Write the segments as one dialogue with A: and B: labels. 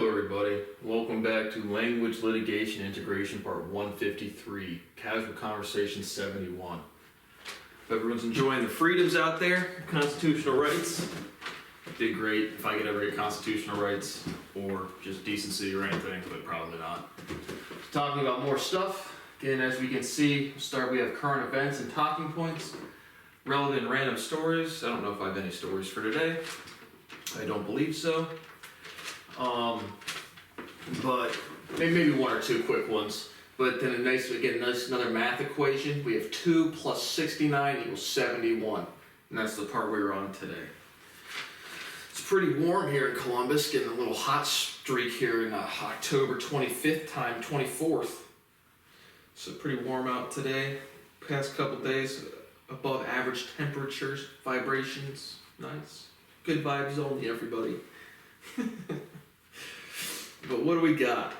A: Hello everybody, welcome back to Language Litigation Integration Part 153, Casual Conversation 71. If everyone's enjoying the freedoms out there, constitutional rights, did great. If I could ever get constitutional rights or just decency or anything, but probably not. Talking about more stuff, again as we can see, we have current events and talking points, relevant and random stories. I don't know if I have any stories for today. I don't believe so. But maybe one or two quick ones. But then another math equation. We have 2 plus 69 equals 71. And that's the part we were on today. It's pretty warm here in Columbus, getting a little hot streak here in October 25th time, 24th. So pretty warm out today. Past couple days, above average temperatures, vibrations, nice. Good vibes only, everybody. But what do we got?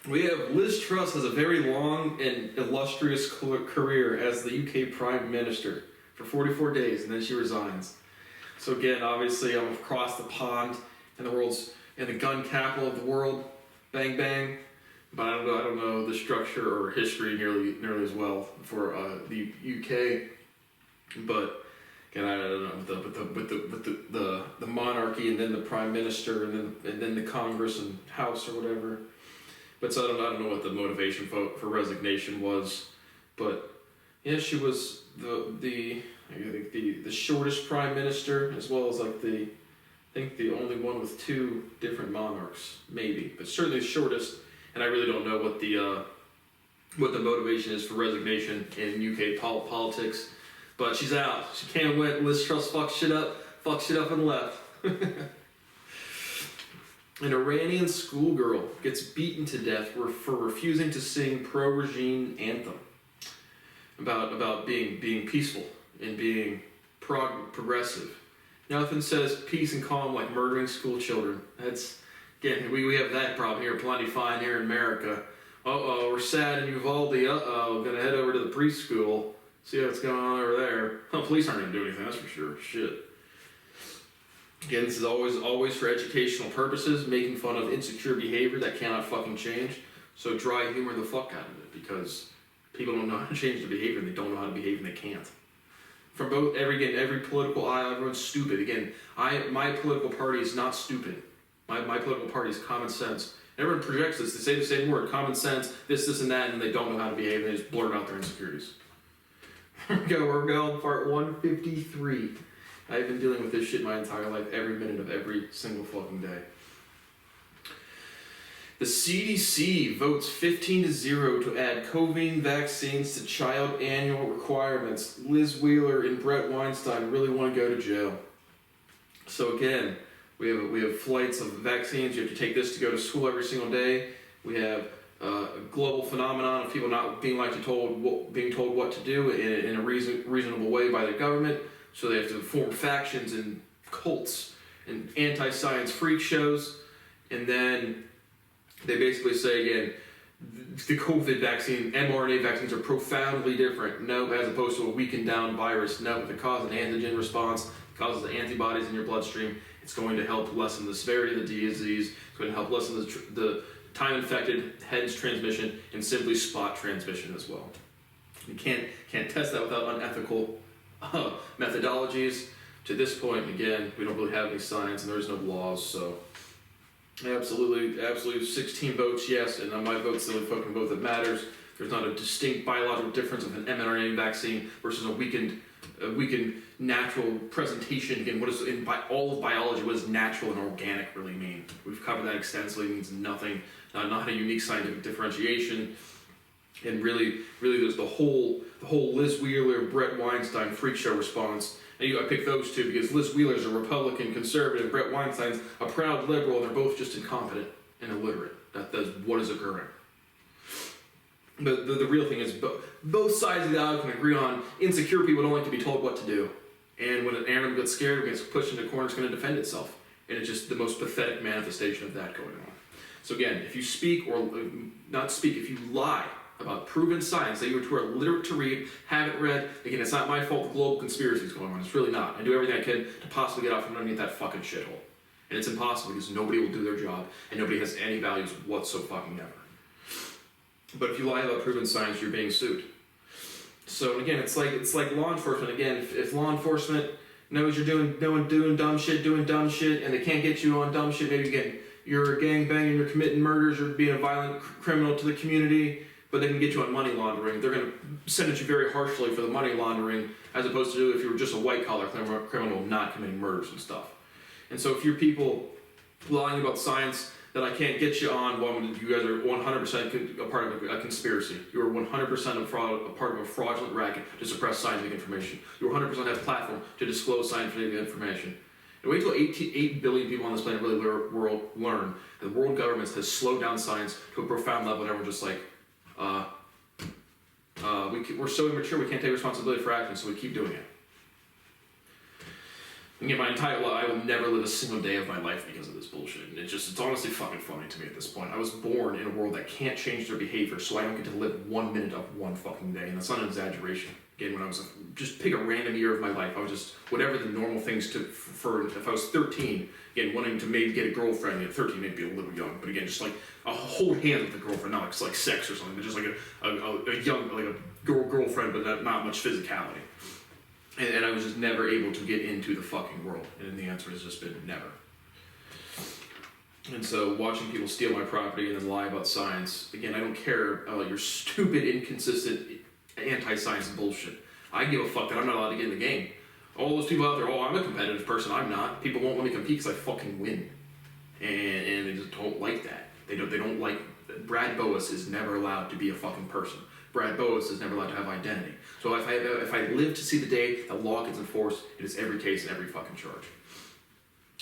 A: We have Liz Truss has a very long and illustrious career as the UK Prime Minister for 44 days, and then she resigns. So again, obviously, I'm across the pond in the gun capital of the world, bang bang. But I don't know the structure or history nearly as well for the UK. But again, I don't know with the monarchy and then the prime minister and then the Congress and House or whatever. But so I don't know what the motivation for resignation was. But yeah, she was the shortest prime minister, as well as I think the only one with 2 different monarchs, maybe, but certainly the shortest. And I really don't know what the motivation is for resignation in UK politics. But she's out. She came and went. Liz Truss fucked shit up and left. An Iranian schoolgirl gets beaten to death for refusing to sing pro-regime anthem. About being peaceful and being progressive. Nothing says peace and calm like murdering school children. That's, again, we have that problem here plenty fine here in America. Uh-oh, we're sad in Uvalde. Uh-oh, gonna head over to the preschool. See what's going on over there. Well, police aren't going to do anything, that's for sure. Shit. Again, this is always for educational purposes, making fun of insecure behavior that cannot fucking change. So dry humor the fuck out of it, because people don't know how to change their behavior and they don't know how to behave and they can't. From every political aisle, everyone's stupid. Again, my political party is not stupid. My political party is common sense. Everyone projects this, they say the same word, common sense, this and that, and they don't know how to behave and they just blurt out their insecurities. We're going part 153. I've been dealing with this shit my entire life, every minute of every single fucking day. The CDC votes 15-0 to add COVID vaccines to child annual requirements. Liz Wheeler and Brett Weinstein really want to go to jail. So again, we have flights of vaccines. You have to take this to go to school every single day. We have a global phenomenon of people not being told what to do in a reasonable way by the government. So they have to form factions and cults and anti-science freak shows. And then they basically say, again, the COVID vaccine, mRNA vaccines are profoundly different. No, as opposed to a weakened down virus. No, if it causes an antigen response, it causes the antibodies in your bloodstream, it's going to help lessen the severity of the disease. It's going to help lessen the time-infected, hence transmission, and simply spot transmission as well. You can't test that without unethical methodologies. To this point, again, we don't really have any science and there's no laws, so absolutely 16 votes yes, and my vote's the only fucking vote that matters. There's not a distinct biological difference of an mRNA vaccine versus a weakened natural presentation. Again, what is in all of biology? What does natural and organic really mean? We've covered that extensively. It means nothing, not a unique scientific differentiation. And really, there's the whole Liz Wheeler, Brett Weinstein freak show response. And I picked those two because Liz Wheeler's a Republican conservative, Brett Weinstein's a proud liberal, and they're both just incompetent and illiterate. That's what is occurring. But the real thing is both sides of the aisle can agree on insecure people don't like to be told what to do. And when an animal gets scared or gets pushed into a corner, it's going to defend itself. And it's just the most pathetic manifestation of that going on. So again, if you speak or not speak, if you lie about proven science that you are literate to read, haven't read, again, it's not my fault the global conspiracy is going on. It's really not. I do everything I can to possibly get out from underneath that fucking shithole. And it's impossible because nobody will do their job and nobody has any values whatsoever. But if you lie about proven science, you're being sued. So again, it's like law enforcement. Again, if law enforcement knows you're doing dumb shit, and they can't get you on dumb shit, maybe again, you're a gangbanging, you're committing murders, you're being a violent criminal to the community, but they can get you on money laundering. They're going to sentence you very harshly for the money laundering, as opposed to if you were just a white-collar criminal not committing murders and stuff. And so if you're people lying about science that I can't get you on, well, you guys are 100% a part of a conspiracy. You are 100% a part of a fraudulent racket to suppress scientific information. You 100% have a platform to disclose scientific information. And wait till 8 billion people on this planet really learn that world governments has slowed down science to a profound level, and everyone's just like, we're so immature we can't take responsibility for action, so we keep doing it. Again, my entire life, I will never live a single day of my life because of this bullshit. And it's honestly fucking funny to me at this point. I was born in a world that can't change their behavior, so I don't get to live 1 minute of one fucking day. And that's not an exaggeration. Again, when I was, just pick a random year of my life, I was just, whatever the normal things for if I was 13, again, wanting to maybe get a girlfriend, at 13 maybe a little young, but again, just like a hold hands with a girlfriend, not like sex or something, but just like a young, like a girlfriend, but not much physicality. And I was just never able to get into the fucking world. And the answer has just been never. And so watching people steal my property and then lie about science, again, I don't care about your stupid, inconsistent, anti-science bullshit. I give a fuck that I'm not allowed to get in the game. All those people out there, I'm a competitive person, I'm not. People won't let me compete because I fucking win. And they just don't like that. They don't like, Brad Boas is never allowed to be a fucking person. Brad Boas is never allowed to have identity. So if I live to see the day that law gets enforced, it is every case and every fucking charge.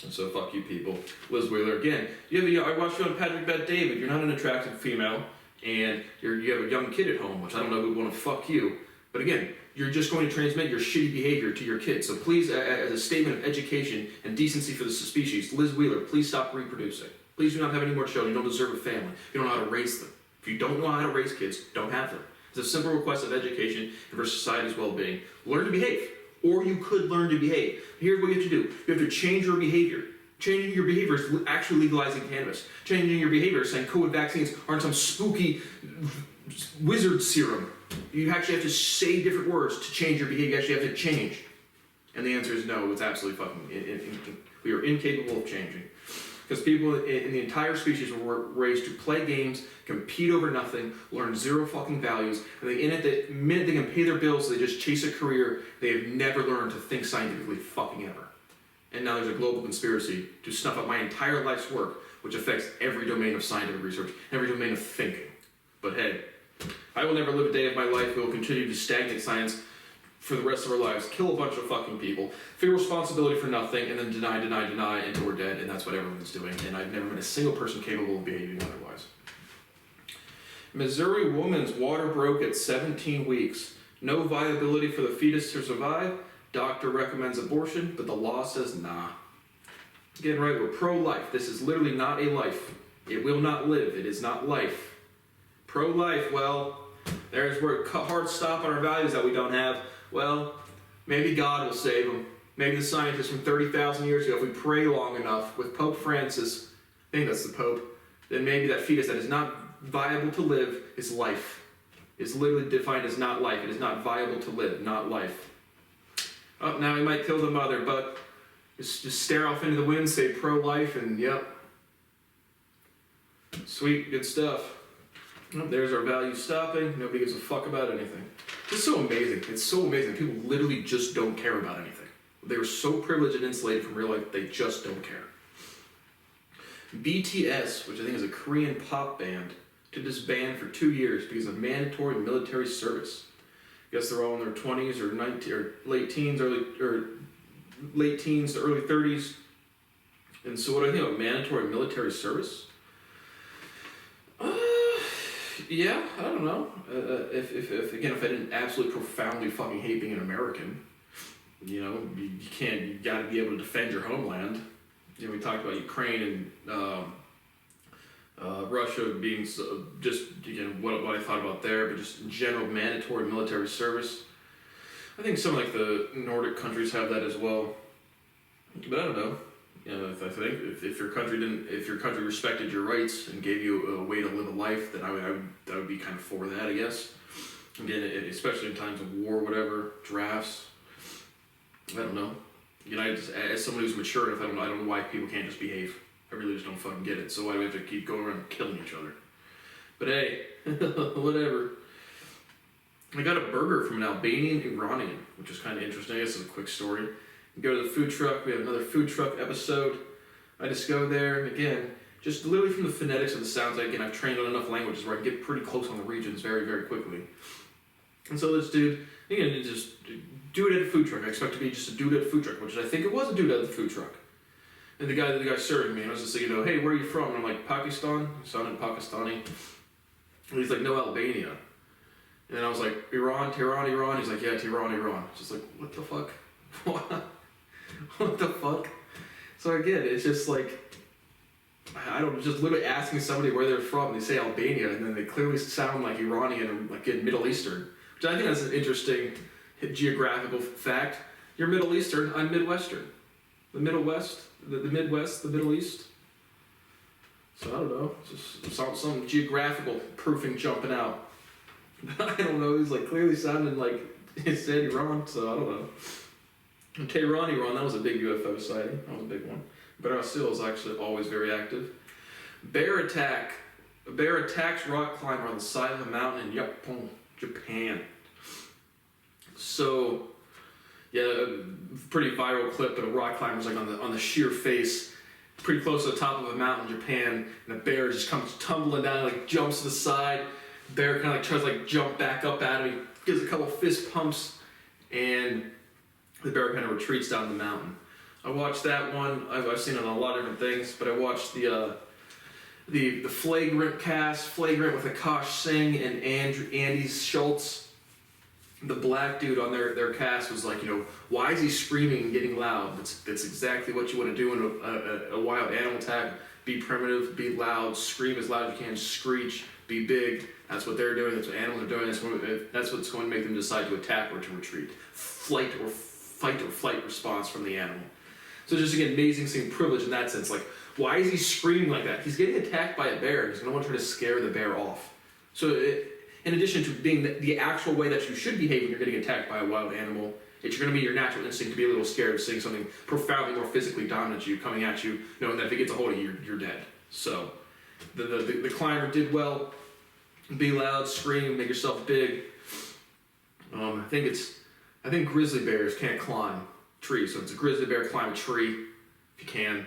A: And so fuck you people. Liz Wheeler, again, I watched you on Patrick Bet David. You're not an attractive female, and you have a young kid at home, which I don't know who would want to fuck you. But again, you're just going to transmit your shitty behavior to your kids. So please, as a statement of education and decency for the species, Liz Wheeler, please stop reproducing. Please do not have any more children. You don't deserve a family. You don't know how to raise them. If you don't know how to raise kids, don't have them. It's a simple request of education and for society's well-being. Learn to behave, or you could learn to behave. Here's what you have to do. You have to change your behavior. Changing your behavior is actually legalizing cannabis. Changing your behavior is saying COVID vaccines aren't some spooky wizard serum. You actually have to say different words to change your behavior. You actually have to change. And the answer is no, it's absolutely fucking, we are incapable of changing. Because people in the entire species were raised to play games, compete over nothing, learn zero fucking values, and the minute they can pay their bills, they just chase a career. They have never learned to think scientifically fucking ever. And now there's a global conspiracy to snuff out my entire life's work, which affects every domain of scientific research, every domain of thinking. But hey, I will never live a day of my life. We will continue to stagnate science for the rest of our lives, kill a bunch of fucking people, feel responsibility for nothing, and then deny until we're dead, and that's what everyone's doing. And I've never met a single person capable of behaving otherwise. Missouri woman's water broke at 17 weeks. No viability for the fetus to survive. Doctor recommends abortion, but the law says nah. Again, right, we're pro-life. This is literally not a life. It will not live. It is not life. Pro-life, well, there's where a hard stop on our values that we don't have. Well, maybe God will save them. Maybe the scientists from 30,000 years ago, if we pray long enough with Pope Francis, I think that's the Pope, then maybe that fetus that is not viable to live is life. It's literally defined as not life. It is not viable to live, not life. Oh, now he might kill the mother, but just stare off into the wind, say pro-life, and yep. Sweet, good stuff. Oh, there's our values stopping. Nobody gives a fuck about anything. It's so amazing. It's so amazing. People literally just don't care about anything. They are so privileged and insulated from real life, they just don't care. BTS, which I think is a Korean pop band, to disband for 2 years because of mandatory military service. I guess they're all in their 20s or 19 or late teens, late teens to early 30s. And so what do I think about mandatory military service? Yeah, I don't know. If I didn't absolutely profoundly fucking hate being an American, you gotta be able to defend your homeland. We talked about Ukraine and Russia being just, what I thought about there, but just in general, mandatory military service. I think some like the Nordic countries have that as well. But I don't know. I think if your country respected your rights and gave you a way to live a life, then I would be kind of for that, I guess. Again, especially in times of war, whatever, drafts. I don't know. As somebody who's mature enough, I don't know why people can't just behave. I really just don't fucking get it. So why do we have to keep going around killing each other? But hey, whatever. I got a burger from an Albanian Iranian, which is kind of interesting. I guess it's a quick story. We go to the food truck. We have another food truck episode. I just go there, and again, just literally from the phonetics of the sounds, again, I've trained on enough languages where I can get pretty close on the regions very, very quickly. And so this dude, again, just do it at a food truck. I expect to be just a dude at a food truck, which I think it was a dude at the food truok. And the guy serving me, and I was just like, hey, where are you from? And I'm like, Pakistan. I sounded Pakistani. And he's like, no, Albania. And then I was like, Iran, Tehran, Iran. He's like, yeah, Tehran, Iran. Just like, what the fuck? What the fuck? So again, it's just like, I don't, just literally asking somebody where they're from. They say Albania, and then they clearly sound like Iranian or like Middle Eastern. Which I think that's an interesting geographical fact. You're Middle Eastern, I'm Midwestern. The Middle West, the Midwest, the Middle East. So I don't know, just some geographical proofing jumping out. I don't know, he's like clearly sounding like it said Iran, so I don't know. And Tehran, Iran, that was a big UFO sighting. That was a big one. But still is actually always very active. Bear attacks rock climber on the side of a mountain in Japan. So, yeah, a pretty viral clip, but a rock climber's like on the sheer face, pretty close to the top of a mountain in Japan, and a bear just comes tumbling down, like jumps to the side. Bear kind of like tries to like jump back up at him. He gives a couple fist pumps, and the bear kind of retreats down the mountain. I watched that one. I've seen it on a lot of different things, but I watched the Flagrant cast, Flagrant with Akash Singh and Andy Schultz. The black dude on their cast was like, why is he screaming and getting loud? That's exactly what you want to do in a wild animal attack. Be primitive, be loud, scream as loud as you can, screech, be big. That's what they're doing. That's what animals are doing. That's what's going to make them decide to attack or to retreat. Fight or flight response from the animal. So just again, amazing seeing privilege in that sense. Like, why is he screaming like that? He's getting attacked by a bear. He's going to want to try to scare the bear off. So in addition to being the actual way that you should behave when you're getting attacked by a wild animal, it's going to be your natural instinct to be a little scared of seeing something profoundly more physically dominant you coming at you, knowing that if it gets a hold of you, you're dead. So the climber did well. Be loud, scream, make yourself big. I think grizzly bears can't climb trees, so if it's a grizzly bear, climb a tree if you can.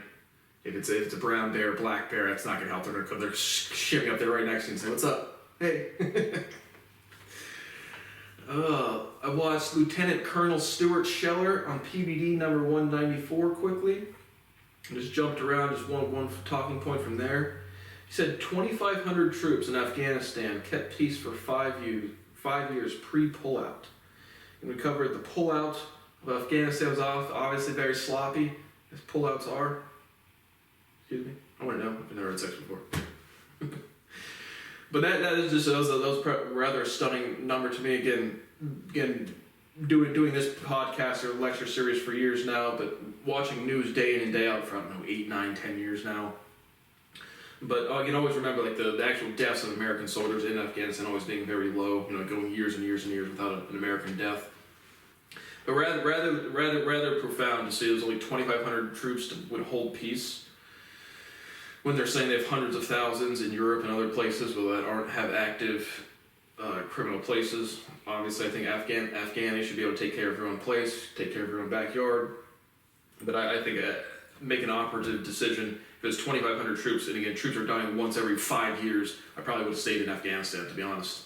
A: If it's a brown bear, black bear, that's not gonna help. They're gonna come, they're shimming up there right next to you and say, "What's up? Hey." I watched Lieutenant Colonel Stuart Scheller on PBD number 194 quickly. I just jumped around, just one talking point from there. He said 2,500 troops in Afghanistan kept peace for 5 years pre-pullout. And we covered the pullout of Afghanistan was obviously very sloppy, as pullouts are. Excuse me? I want to know. I've never heard sex before. But that is just that was rather a stunning number to me. Again, doing this podcast or lecture series for years now, but watching news day in and day out for 8, 9, 10 years now. But I can always remember like the actual deaths of American soldiers in Afghanistan always being very low. Going years and years and years without an American death. But rather profound to see there's only 2,500 troops would hold peace when they're saying they have hundreds of thousands in Europe and other places that have active criminal places. Obviously, I think Afghani should be able to take care of your own place, take care of your own backyard. But I think make an operative decision. If it's 2,500 troops, and again, troops are dying once every 5 years, I probably would have stayed in Afghanistan, to be honest.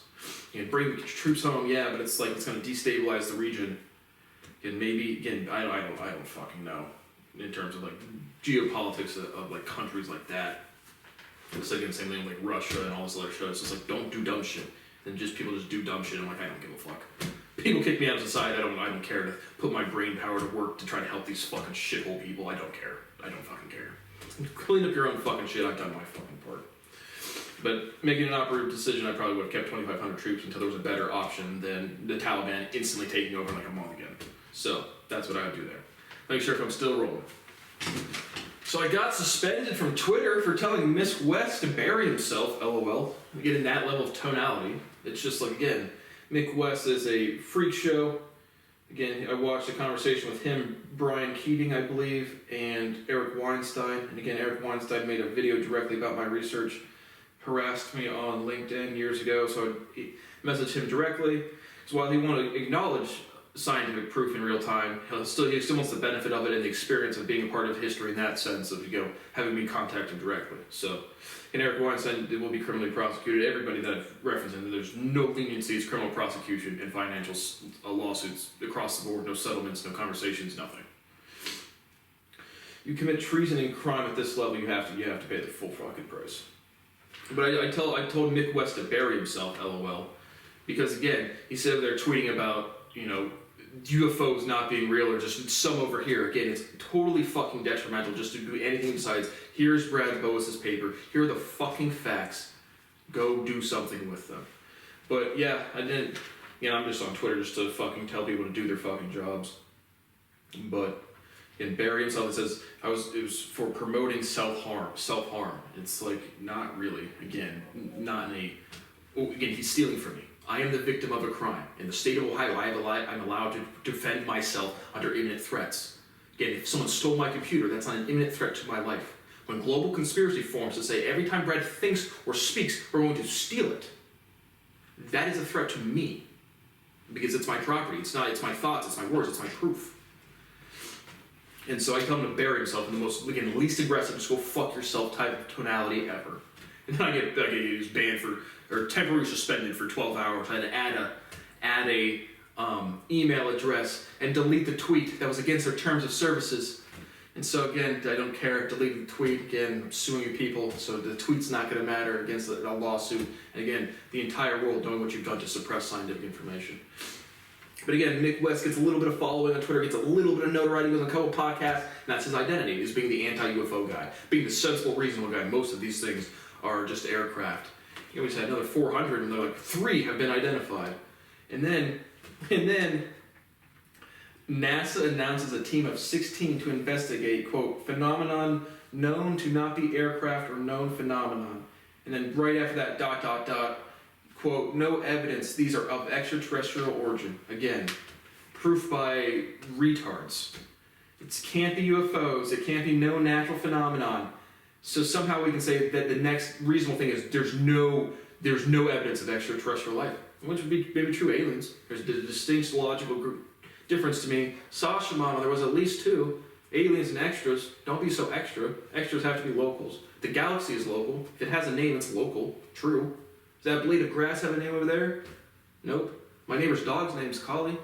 A: Bring the troops home, yeah, but it's going to destabilize the region. And maybe, I don't fucking know in terms of like geopolitics of like countries like that. It's like the same thing with like Russia and all this other shit. It's just like, don't do dumb shit. And people just do dumb shit. I'm like, I don't give a fuck. People kick me out of society. I don't care to put my brain power to work to try to help these fucking shithole people. I don't care. I don't fucking care. Clean up your own fucking shit. I've done my fucking part. But making an operative decision, I probably would have kept 2,500 troops until there was a better option than the Taliban instantly taking over in like a month again. So that's what I would do there. Make sure if I'm still rolling. So I got suspended from Twitter for telling Miss West to bury himself, LOL. Getting that level of tonality. It's just like, again, Mick West is a freak show. Again, I watched a conversation with him, Brian Keating, I believe, and Eric Weinstein. And again, Eric Weinstein made a video directly about my research, harassed me on LinkedIn years ago, so I messaged him directly. So while he wanted to acknowledge scientific proof in real time, he still wants the benefit of it and the experience of being a part of history in that sense of, having me contact him directly. So, and Eric Weinstein will be criminally prosecuted. Everybody that I've referenced him, there's no leniency, it's criminal prosecution and financial lawsuits across the board, no settlements, no conversations, nothing. You commit treason and crime at this level, you have to pay the full fucking price. But I told Mick West to bury himself, LOL, because again, he's sitting there tweeting about, UFOs not being real or just some over here. Again, it's totally fucking detrimental just to do anything besides, here's Brad Boas's paper, here are the fucking facts, go do something with them. But yeah, I didn't, I'm just on Twitter just to fucking tell people to do their fucking jobs. But in bury himself, it says, it was for promoting self-harm. It's like, not really, again, he's stealing from me. I am the victim of a crime. In the state of Ohio, I'm allowed to defend myself under imminent threats. Again, if someone stole my computer, that's not an imminent threat to my life. When global conspiracy forms to say every time Brad thinks or speaks, we're going to steal it, that is a threat to me. Because it's my property, it's my thoughts, it's my words, it's my proof. And so I tell him to bury himself in the most, least aggressive, just go fuck yourself type of tonality ever. And then I get banned or temporarily suspended for 12 hours. I had to add a email address and delete the tweet that was against their terms of services. And so again, I don't care, delete the tweet, again, I'm suing you people, so the tweet's not gonna matter against a lawsuit. And again, the entire world knowing what you've done to suppress scientific information. But again, Mick West gets a little bit of following on Twitter, gets a little bit of notoriety with a couple podcasts, and that's his identity, is being the anti-UFO guy, being the sensible, reasonable guy. Most of these things are just aircraft. We just had another 400, and they're like, 3 have been identified. And then NASA announces a team of 16 to investigate, quote, phenomenon known to not be aircraft or known phenomenon. And then right after that, quote, no evidence these are of extraterrestrial origin. Again, proof by retards. It can't be UFOs, it can't be no natural phenomenon. So somehow we can say that the next reasonable thing is there's no evidence of extraterrestrial life, which would be maybe true aliens. There's a distinct logical difference to me. Sasha Mama, there was at least 2, aliens and extras. Don't be so extra. Extras have to be locals. The galaxy is local. If it has a name, it's local. True. Does that blade of grass have a name over there? Nope. My neighbor's dog's name's Callie.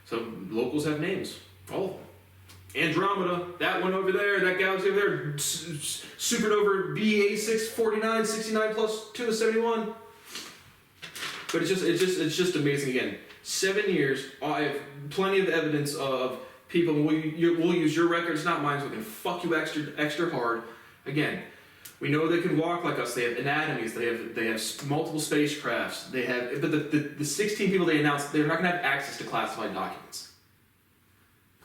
A: So locals have names. All of them. Andromeda, that one over there, that galaxy over there, supernova BA649, 69 plus 2 is 71. But it's just amazing. Again, 7 years. I have plenty of evidence of people. We'll use your records, not mine, so we can fuck you extra hard. Again, we know they can walk like us. They have anatomies. They have multiple spacecrafts. They have, but the 16 people they announced, they're not going to have access to classified documents.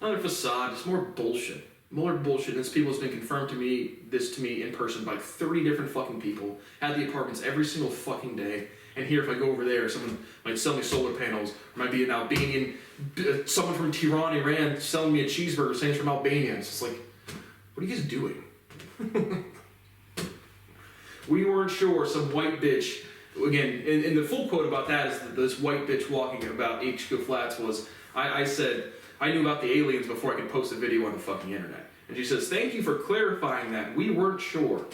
A: Another facade, just more bullshit. More bullshit. This people has been confirmed to me in person by 30 different fucking people at the apartments every single fucking day. And here, if I go over there, someone might sell me solar panels. Or might be an Albanian, someone from Tehran, Iran, selling me a cheeseburger saying it's from Albania. It's just like, what are you guys doing? We weren't sure. Some white bitch. Again, and the full quote about that is that this white bitch walking about HQ Flats was, I said, I knew about the aliens before I could post a video on the fucking internet. And she says, thank you for clarifying that. We weren't sure.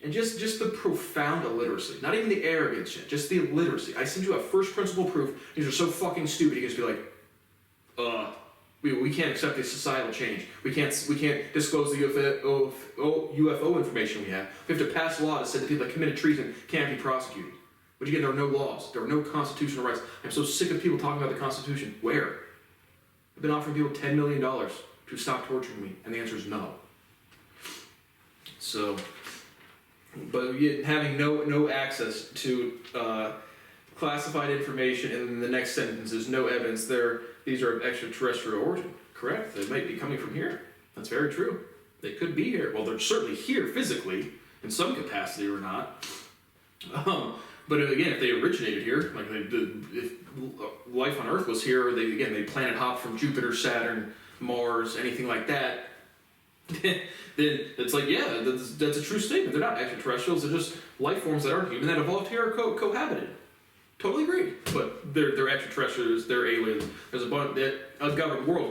A: And just the profound illiteracy. Not even the arrogance shit, just the illiteracy. I send you a first principle proof. These are so fucking stupid. You just be like, we can't accept this societal change. We can't disclose the UFO information we have. We have to pass a law to say that people that committed treason can't be prosecuted. But again, there are no laws. There are no constitutional rights. I'm so sick of people talking about the Constitution. Where? I've been offering people $10 million to stop torturing me, and the answer is no. So, but yet having no access to classified information, and then the next sentence is no evidence these are of extraterrestrial origin. Correct? They might be coming from here. That's very true. They could be here. Well, they're certainly here physically, in some capacity or not. But again, if they originated here, like if life on Earth was here, or they planet hopped from Jupiter, Saturn, Mars, anything like that, then it's like, yeah, that's a true statement. They're not extraterrestrials. They're just life forms that aren't human that evolved here or cohabited. Totally agree. But they're extraterrestrials. They're aliens. There's world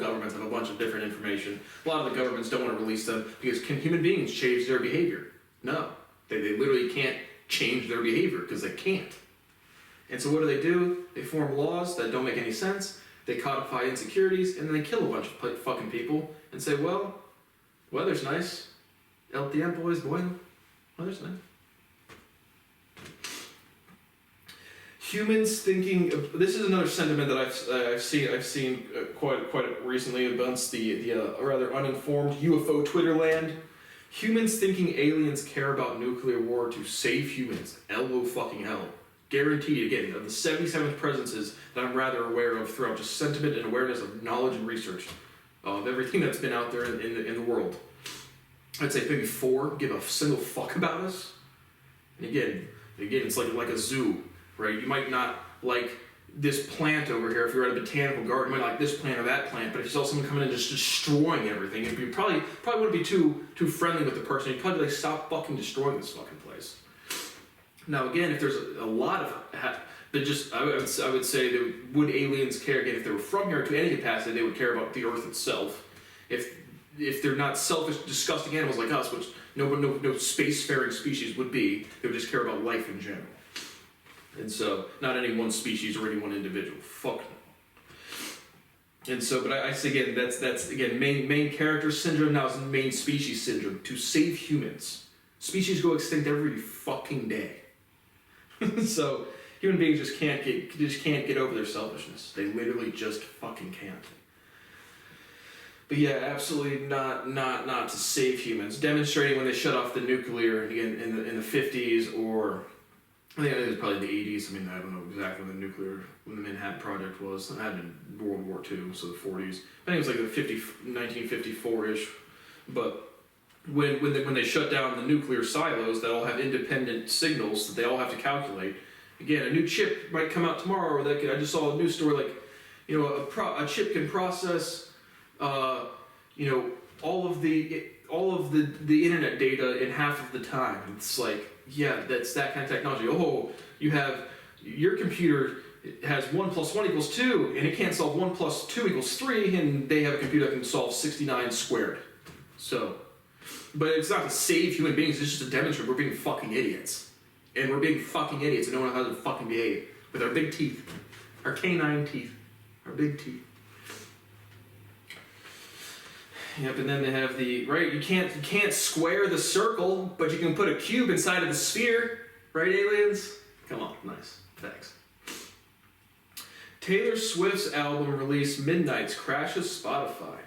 A: governments have a bunch of different information. A lot of the governments don't want to release them because can human beings change their behavior? No, they literally can't change their behavior because they can't. And so what do? They form laws that don't make any sense. They codify insecurities, and then they kill a bunch of fucking people and say, well, weather's nice. El tiempo es bueno. Weather's nice. Humans thinking. This is another sentiment that I've seen quite recently amongst the rather uninformed UFO Twitter land. Humans thinking aliens care about nuclear war to save humans. LO fucking L. Guaranteed, again, of the 77th presences that I'm rather aware of throughout just sentiment and awareness of knowledge and research of everything that's been out there in the world. I'd say maybe 4 give a single fuck about us. And again, it's like a zoo, right? You might not like this plant over here. If you're at a botanical garden, you might like this plant or that plant. But if you saw someone coming in and just destroying everything, you probably wouldn't be too friendly with the person. You'd probably like, stop fucking destroying this fucking place. Now again, if there's a lot of that, just I would say that would aliens care again if they were from here to any capacity? They would care about the Earth itself. If they're not selfish, disgusting animals like us, which no spacefaring species would be, they would just care about life in general. And so, not any one species or any one individual. Fuck no. And so, but I say again, that's again main character syndrome now is main species syndrome. To save humans, species go extinct every fucking day. So human beings just can't get over their selfishness. They literally just fucking can't. But yeah, absolutely not to save humans. Demonstrating when they shut off the nuclear again in the 50s, or I think it was probably the 80s. I mean, I don't know exactly when the Manhattan Project was. It had been World War II, so the 40s. I think it was like the 1954-ish. But when they shut down the nuclear silos that all have independent signals that they all have to calculate. Again, a new chip might come out tomorrow, or I just saw a news story like, a chip can process, all of the internet data in half of the time. It's like, yeah, that's that kind of technology. Oh, you have your computer has 1 + 1 = 2, and it can't solve 1 + 2 = 3, and they have a computer that can solve 69 squared. So. But it's not to save human beings, it's just to demonstrate we're being fucking idiots. And we're being fucking idiots and don't know how to fucking behave. With our big teeth. Our canine teeth. Our big teeth. Yep, and then they have right, you can't square the circle, but you can put a cube inside of the sphere. Right, aliens? Come on, nice. Thanks. Taylor Swift's album release Midnight's crashes Spotify.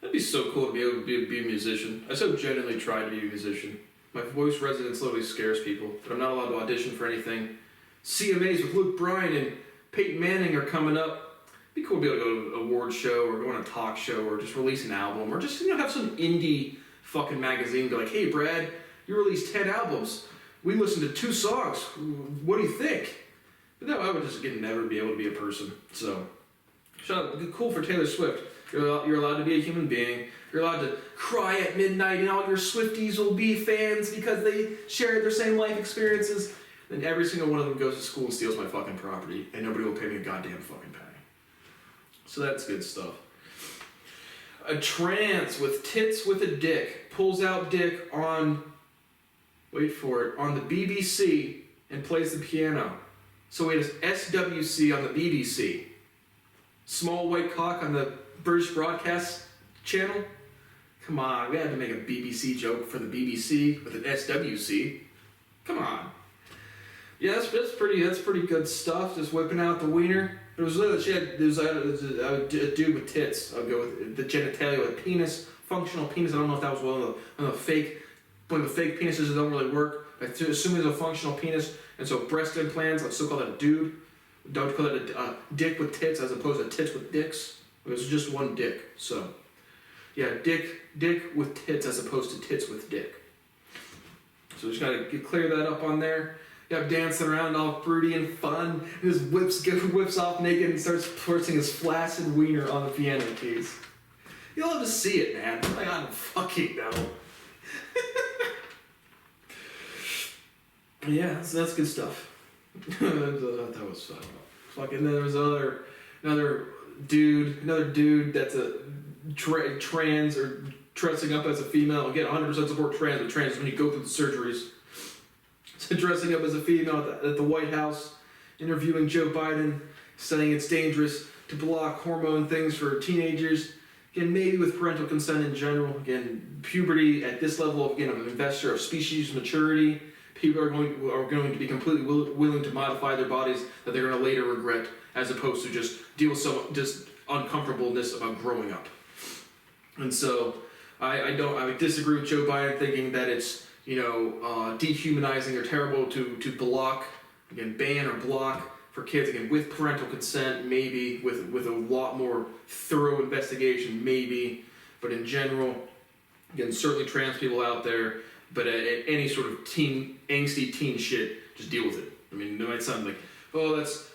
A: That'd be so cool to be able to be a musician. I so genuinely try to be a musician. My voice resonance literally scares people, but I'm not allowed to audition for anything. CMAs with Luke Bryan and Peyton Manning are coming up. It'd be cool to be able to go to an award show or go on a talk show or just release an album or just have some indie fucking magazine be like, hey Brad, you released 10 albums. We listened to 2 songs. What do you think? But no, I would just never be able to be a person. So, cool for Taylor Swift. You're allowed to be a human being. You're allowed to cry at midnight, and all your Swifties will be fans because they share their same life experiences. Then every single one of them goes to school and steals my fucking property, and nobody will pay me a goddamn fucking penny. So that's good stuff. A trans with tits with a dick pulls out dick on, wait for it, on the BBC and plays the piano. So it is SWC on the BBC. Small white cock on the British Broadcast Channel? Come on, we had to make a BBC joke for the BBC with an SWC. Come on. Yeah, that's pretty good stuff. Just whipping out the wiener. It was literally a dude with tits. I'll go with the genitalia with a penis, functional penis. I don't know if that was one of the fake penises that don't really work. I assume it's a functional penis, and so breast implants. I'd still call that a dude. Don't call it a dick with tits as opposed to tits with dicks. It was just one dick. So Yeah, dick with tits as opposed to tits with dick. So just gotta clear that up on there. Yeah, dancing around all fruity and fun. And just whips off naked and starts forcing his flaccid wiener on the piano keys. You'll have to see it, man. Like, I don't fucking know. Yeah, so that's good stuff. That was fun. Fucking, then there was another dude that's a trans or dressing up as a female. Again, 100% support trans, but trans is when you go through the surgeries. So dressing up as a female at the White House, interviewing Joe Biden, saying it's dangerous to block hormone things for teenagers. Again, maybe with parental consent in general. Again, puberty at this level, again, of an investor of species maturity. People are going to be completely willing to modify their bodies that they're going to later regret, as opposed to just deal with some just uncomfortableness about growing up. And so I disagree with Joe Biden thinking that it's dehumanizing or terrible to block, again, ban or block for kids, again, with parental consent, maybe, with a lot more thorough investigation, maybe, but in general, again, certainly trans people out there, but at any sort of angsty teen shit, just deal with it. I mean, it might sound like, oh, that's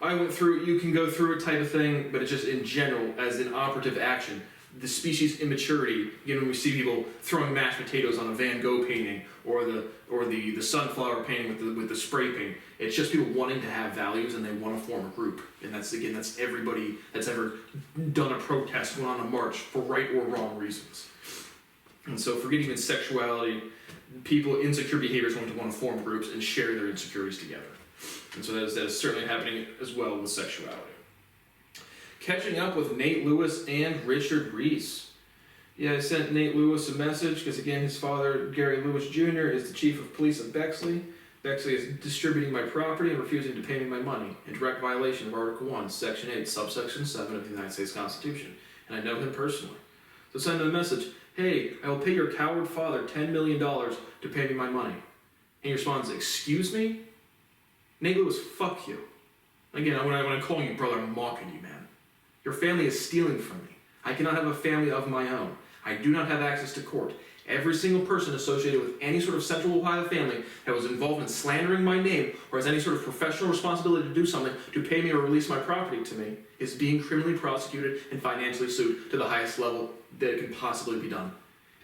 A: I went through it, you can go through it type of thing, but it's just in general, as an operative action. The species immaturity, when we see people throwing mashed potatoes on a Van Gogh painting or the sunflower painting with the spray paint, it's just people wanting to have values and they want to form a group. And that's everybody that's ever done a protest, went on a march for right or wrong reasons. And so forgetting even sexuality, insecure behaviors want to form groups and share their insecurities together. And so that is certainly happening as well with sexuality. Catching up with Nate Lewis and Richard Reese. Yeah, I sent Nate Lewis a message because, again, his father, Gary Lewis Jr., is the chief of police of Bexley. Bexley is distributing my property and refusing to pay me my money in direct violation of Article 1, Section 8, Subsection 7 of the United States Constitution. And I know him personally. So send him a message. Hey, I will pay your coward father $10 million to pay me my money. And he responds, excuse me? Nate Lewis, fuck you. Again, when I'm calling you brother, I'm mocking you, man. Your family is stealing from me. I cannot have a family of my own. I do not have access to court. Every single person associated with any sort of Central Ohio family that was involved in slandering my name or has any sort of professional responsibility to do something to pay me or release my property to me is being criminally prosecuted and financially sued to the highest level that can possibly be done.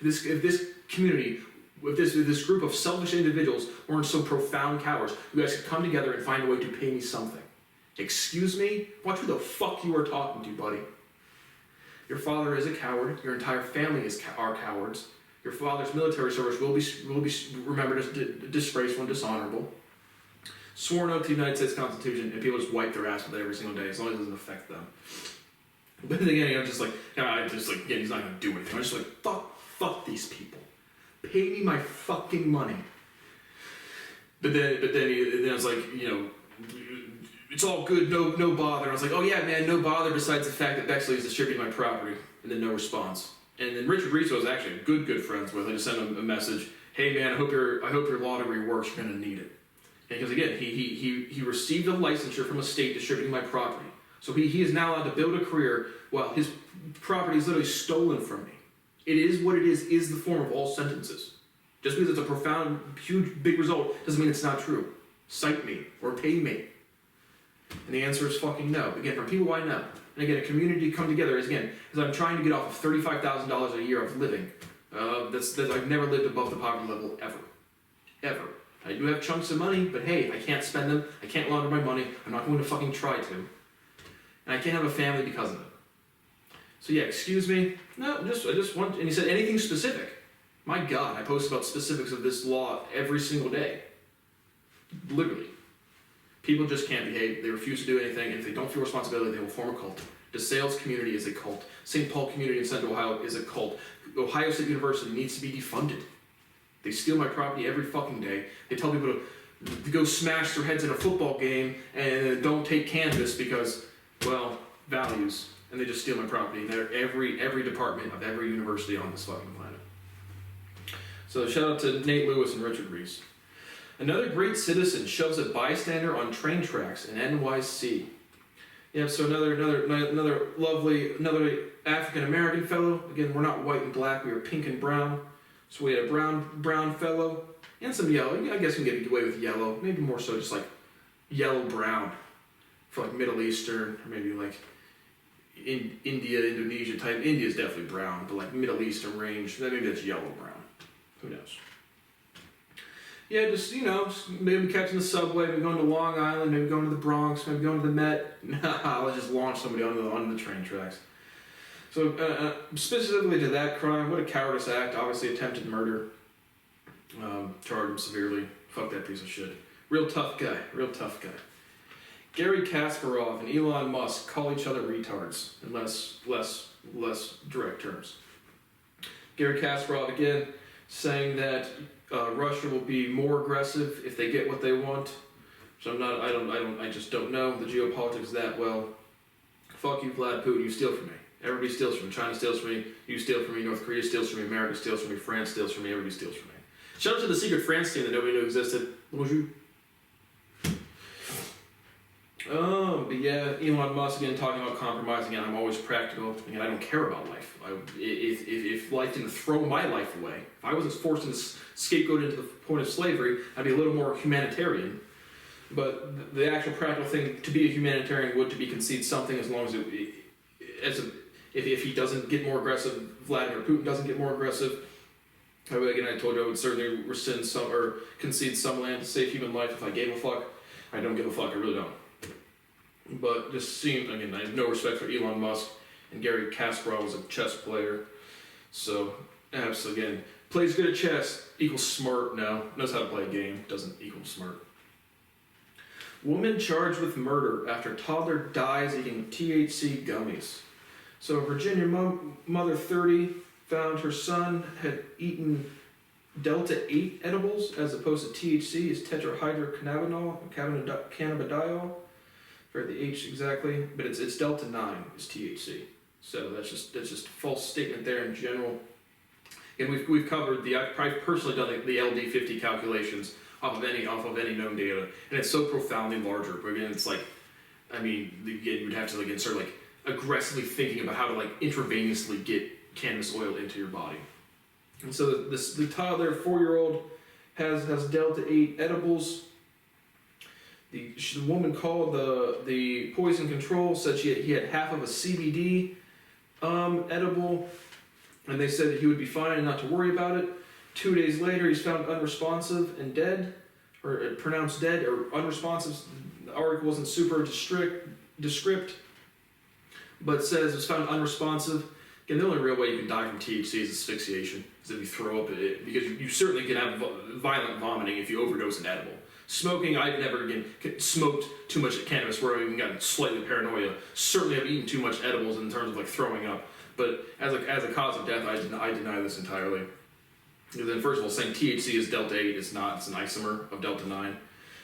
A: If this community, if this group of selfish individuals weren't so profound cowards, you guys could come together and find a way to pay me something. Excuse me? Watch who the fuck you are talking to, buddy. Your father is a coward. Your entire family are cowards. Your father's military service will be remembered as disgraceful and dishonorable. Sworn oath to the United States Constitution, and people just wipe their ass with it every single day, as long as it doesn't affect them. But then again, he's not going to do anything. I'm just like, fuck these people. Pay me my fucking money. But then I was like, it's all good, no bother. And I was like, oh yeah, man, no bother besides the fact that Bexley is distributing my property. And then no response. And then Richard Reese was actually good friends with. I just sent him a message. Hey man, I hope your law degree works. You're gonna need it. And because again, he received a licensure from a state distributing my property. So he is now allowed to build a career while his property is literally stolen from me. It is what it is the form of all sentences. Just because it's a profound, huge, big result doesn't mean it's not true. Cite me or pay me. And the answer is fucking no. Again, from people I know. And again, a community come together is I'm trying to get off of $35,000 a year of living. I've never lived above the poverty level ever. Ever. I do have chunks of money, but hey, I can't spend them. I can't launder my money. I'm not going to fucking try to. And I can't have a family because of it. So yeah, excuse me. No, I just want, and he said anything specific. My God, I post about specifics of this law every single day. Literally. People just can't behave. They refuse to do anything. And if they don't feel responsibility, they will form a cult. DeSales community is a cult. St. Paul community in Central Ohio is a cult. Ohio State University needs to be defunded. They steal my property every fucking day. They tell people to go smash their heads in a football game and don't take cannabis because, well, values. And they just steal my property. And they're every department of every university on this fucking planet. So shout out to Nate Lewis and Richard Reese. Another great citizen shoves a bystander on train tracks in NYC. Yeah, so another lovely, another African American fellow. Again, we're not white and black, we are pink and brown. So we had a brown fellow and some yellow. I guess you can get away with yellow, maybe more so just like yellow brown for like Middle Eastern, or maybe like in India, Indonesia type. India's definitely brown, but like Middle Eastern range, then maybe that's yellow brown. Who knows? Yeah, just, maybe catching the subway, maybe going to Long Island, maybe going to the Bronx, maybe going to the Met. Nah, let's just launch somebody on the train tracks. So, specifically to that crime, what a cowardice act. Obviously, attempted murder. Charged him severely. Fuck that piece of shit. Real tough guy. Gary Kasparov and Elon Musk call each other retards in less direct terms. Gary Kasparov, again, saying that Russia will be more aggressive if they get what they want. So I just don't know the geopolitics that well. Fuck you, Vlad Putin, you steal from me. Everybody steals from me. China steals from me, you steal from me, North Korea steals from me, America steals from me, France steals from me, everybody steals from me. Shout out to the secret France team that nobody knew existed. Bonjour. But yeah, Elon Musk again talking about compromising, and I'm always practical. Again, I don't care about life. If life didn't throw my life away, if I wasn't forced into scapegoat into the point of slavery, I'd be a little more humanitarian. But the actual practical thing to be a humanitarian would to be concede something as long as if he doesn't get more aggressive, Vladimir Putin doesn't get more aggressive. Again, I told you I would certainly rescind some or concede some land to save human life if I gave a fuck. I don't give a fuck. I really don't. But just seemed, again, I have no respect for Elon Musk, and Gary Kasparov was a chess player. So, absolutely, again, plays good at chess equals smart. No, knows how to play a game, doesn't equal smart. Woman charged with murder after toddler dies eating THC gummies. So, Virginia mother 30 found her son had eaten Delta-8 edibles as opposed to THC, is tetrahydrocannabinol. The H exactly, but it's Delta-9 is THC. So that's just a false statement there in general. And we've covered I've personally done the LD50 calculations off of any known data, and it's so profoundly larger. But again, it's like, you'd have to start aggressively thinking about how to intravenously get cannabis oil into your body. And so the toddler 4-year-old has Delta-8 edibles. The woman called the poison control, said he had half of a CBD edible, and they said that he would be fine and not to worry about it. 2 days later, he's found unresponsive and dead, or pronounced dead, or unresponsive. The article wasn't super descript, but says it was found unresponsive. Again, the only real way you can die from THC is asphyxiation, is if you throw up it, because you certainly can have violent vomiting if you overdose an edible. Smoking, I've never smoked too much cannabis where I've even gotten slightly paranoia. Certainly I've eaten too much edibles in terms of throwing up. But as a cause of death, I deny this entirely. And then first of all, saying THC is Delta-8, it's not, it's an isomer of Delta-9.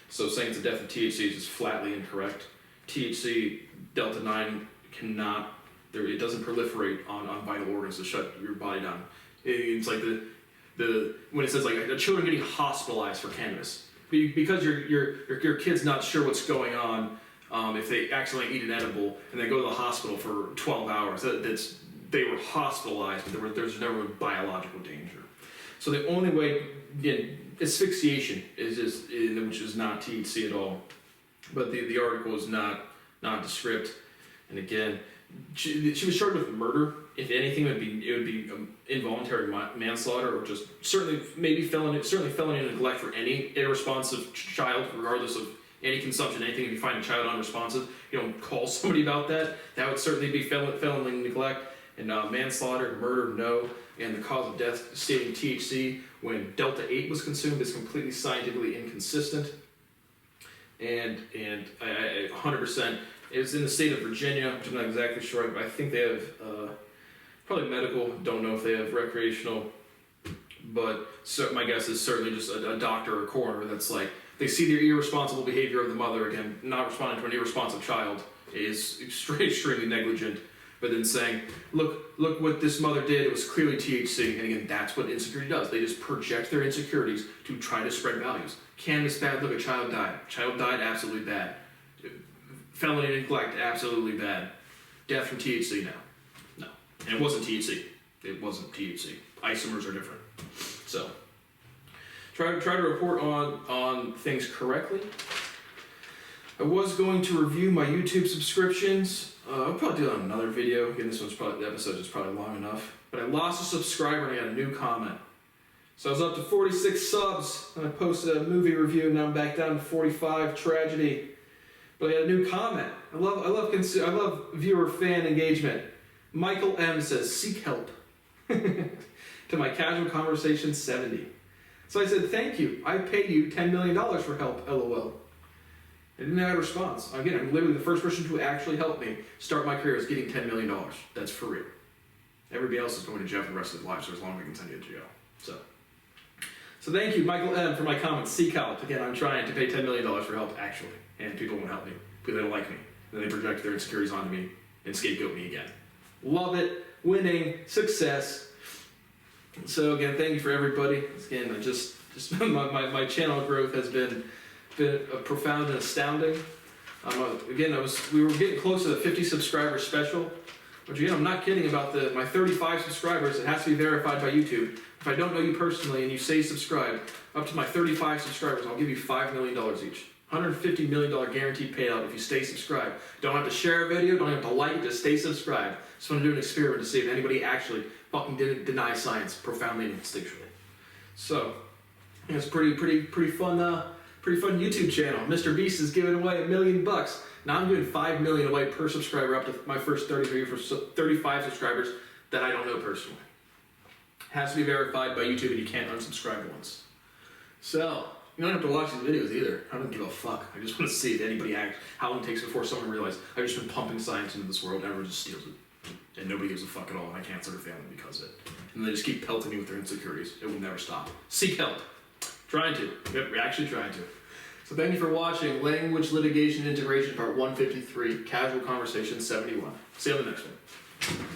A: So saying it's a death of THC is just flatly incorrect. THC, Delta-9 cannot, it doesn't proliferate on vital organs to shut your body down. It's like when it says the children getting hospitalized for cannabis. Because your kid's not sure what's going on, if they accidentally eat an edible and they go to the hospital for 12 hours, they were hospitalized, but there's never biological danger. So the only way, again, asphyxiation which is not THC at all, but the article is not descript. And again, she was charged with murder. If anything, it would be involuntary manslaughter, or just certainly felony neglect for any irresponsive child, regardless of any consumption, anything. If you find a child unresponsive, you don't call somebody about that. That would certainly be felony neglect. And manslaughter, murder, no. And the cause of death, stating THC when Delta-8 was consumed, is completely scientifically inconsistent. And I 100%. It's in the state of Virginia, which I'm not exactly sure, but I think they have probably medical, don't know if they have recreational, but my guess is certainly just a doctor or a coroner that's they see the irresponsible behavior of the mother, again, not responding to an irresponsive child is extremely negligent, but then saying, look what this mother did, it was clearly THC, and again, that's what insecurity does. They just project their insecurities to try to spread values. Cannabis bad, look, a child died. Child died, absolutely bad. Felony neglect, absolutely bad. Death from THC now. No. And it wasn't THC. It wasn't THC. Isomers are different. So, try to report on things correctly. I was going to review my YouTube subscriptions. I'll probably do that on another video. Again, the episode is probably long enough. But I lost a subscriber and I got a new comment. So I was up to 46 subs and I posted a movie review and now I'm back down to 45. Tragedy. But I got a new comment. I love viewer fan engagement. Michael M says, seek help. To my casual conversation 70. So I said, thank you. I paid you $10 million for help, LOL. I didn't have a response. Again, I'm literally the first person to actually help me start my career is getting $10 million. That's for real. Everybody else is going to jail for the rest of their lives, so as long as I can send you to jail. So thank you, Michael M, for my comments. Seek help. Again, I'm trying to pay $10 million for help, actually. And people won't help me because they don't like me. And then they project their insecurities onto me and scapegoat me again. Love it. Winning. Success. So again, thank you for everybody. Again, just my channel growth has been profound and astounding. We were getting close to the 50 subscriber special, which again, I'm not kidding about my 35 subscribers. It has to be verified by YouTube. If I don't know you personally and you say subscribe, up to my 35 subscribers, I'll give you $5 million each. $150 million guaranteed payout if you stay subscribed. Don't have to share a video, don't have to like it, just stay subscribed. Just want to do an experiment to see if anybody actually fucking didn't deny science profoundly and instinctually. So, it's pretty fun YouTube channel. Mr. Beast is giving away $1 million. Now I'm giving $5 million away per subscriber up to my first 35 subscribers that I don't know personally. Has to be verified by YouTube and you can't unsubscribe once. So, you don't have to watch these videos either. I don't give a fuck. I just want to see if anybody how long it takes before someone realizes I've just been pumping science into this world and everyone just steals it. And nobody gives a fuck at all, and I can't start a family because of it. And they just keep pelting me with their insecurities. It will never stop. Seek help. Trying to. Yep, we're actually trying to. So thank you for watching Language Litigation Integration Part 153, Casual Conversation 71. See you on the next one.